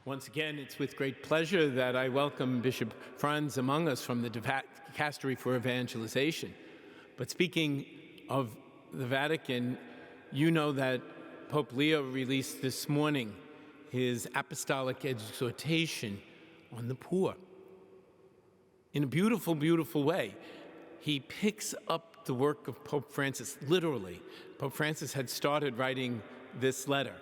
Once again, it's with great pleasure that I welcome Bishop Franz among us from the Dicastery for Evangelization. But speaking of the Vatican, you know that Pope Leo released this morning his apostolic exhortation on the poor. In a beautiful, beautiful way, he picks up the work of Pope Francis, literally. Pope Francis had started writing this letter,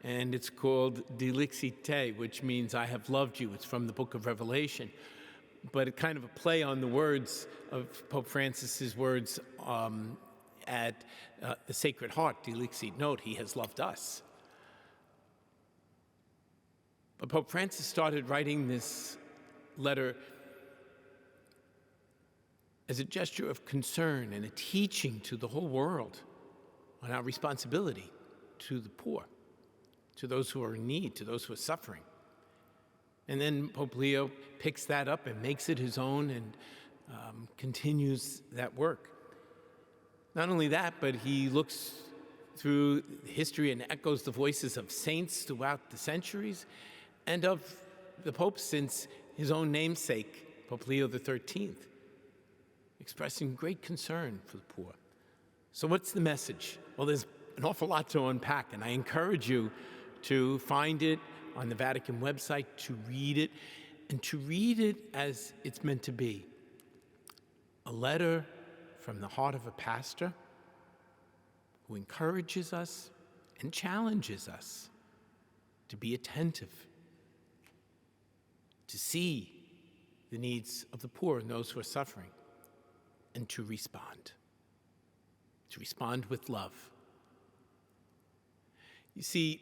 and it's called Delixite, which means I have loved you. It's from the book of Revelation, but it's kind of a play on the words of Pope Francis's words at the Sacred Heart, Delixite Note, he has loved us. But Pope Francis started writing this letter as a gesture of concern and a teaching to the whole world on our responsibility to the poor, to those who are in need, to those who are suffering. And then Pope Leo picks that up and makes it his own and continues that work. Not only that, but he looks through history and echoes the voices of saints throughout the centuries and of the Pope since his own namesake, Pope Leo XIII, expressing great concern for the poor. So what's the message? Well, there's an awful lot to unpack, and I encourage you to find it on the Vatican website, to read it, and to read it as it's meant to be. A letter from the heart of a pastor who encourages us and challenges us to be attentive, to see the needs of the poor and those who are suffering, and to respond with love. You see,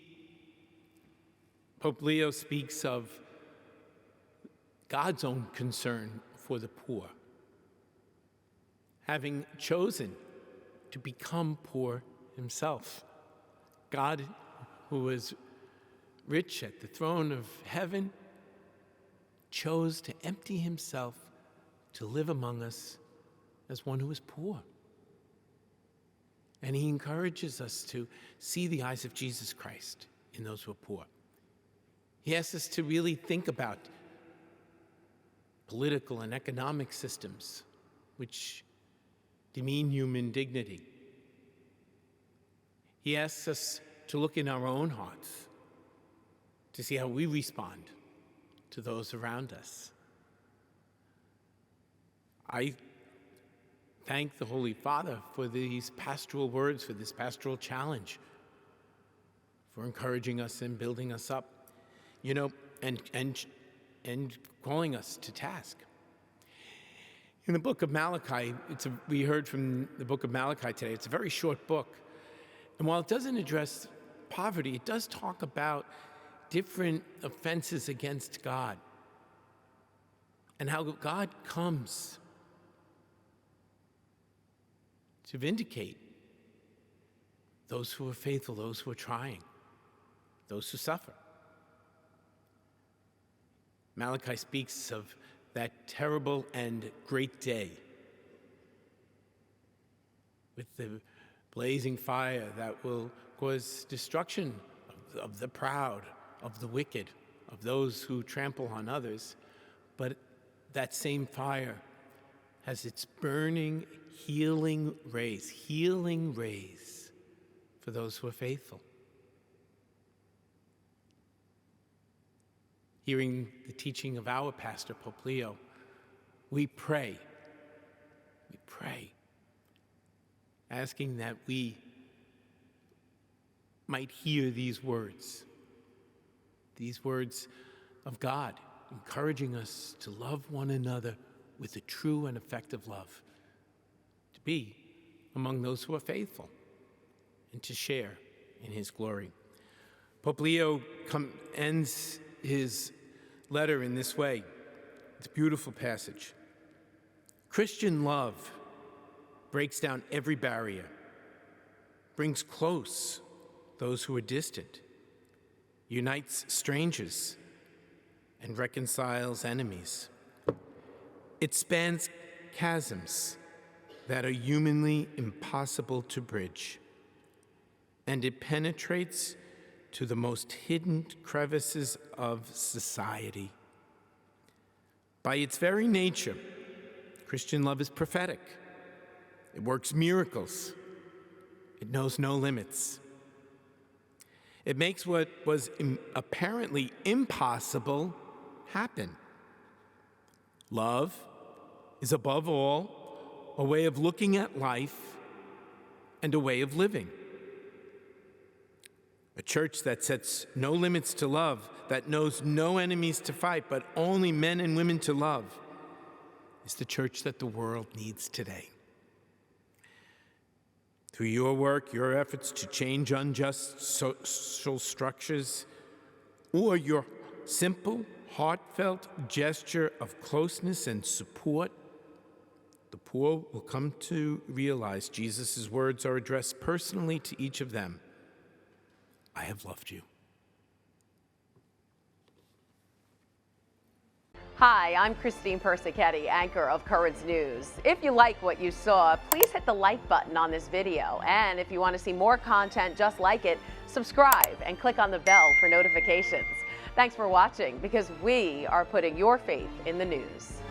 Pope Leo speaks of God's own concern for the poor, having chosen to become poor himself. God, who is rich at the throne of heaven, chose to empty himself to live among us as one who is poor. And he encourages us to see the eyes of Jesus Christ in those who are poor. He asks us to really think about political and economic systems which demean human dignity. He asks us to look in our own hearts to see how we respond to those around us. I thank the Holy Father for these pastoral words, for this pastoral challenge, for encouraging us and building us up, and calling us to task. In the book of Malachi, we heard from the book of Malachi today. It's a very short book. And while it doesn't address poverty, it does talk about different offenses against God and how God comes to vindicate those who are faithful, those who are trying, those who suffer. Malachi speaks of that terrible and great day with the blazing fire that will cause destruction of the proud, of the wicked, of those who trample on others. But that same fire has its burning, healing rays for those who are faithful. Hearing the teaching of our pastor, Pope Leo, we pray, asking that we might hear these words of God, encouraging us to love one another with a true and effective love, to be among those who are faithful, and to share in his glory. Pope Leo ends his letter in this way. It's a beautiful passage. Christian love breaks down every barrier, brings close those who are distant, unites strangers, and reconciles enemies. It spans chasms that are humanly impossible to bridge, and it penetrates to the most hidden crevices of society. By its very nature, Christian love is prophetic. It works miracles. It knows no limits. It makes what was apparently impossible happen. Love is above all a way of looking at life and a way of living. A church that sets no limits to love, that knows no enemies to fight, but only men and women to love, is the church that the world needs today. Through your work, your efforts to change unjust social structures, or your simple, heartfelt gesture of closeness and support, the poor will come to realize Jesus' words are addressed personally to each of them. I have loved you. Hi, I'm Christine Persichetti, anchor of Currents News. If you like what you saw, please hit the like button on this video. And if you want to see more content just like it, subscribe and click on the bell for notifications. Thanks for watching, because we are putting your faith in the news.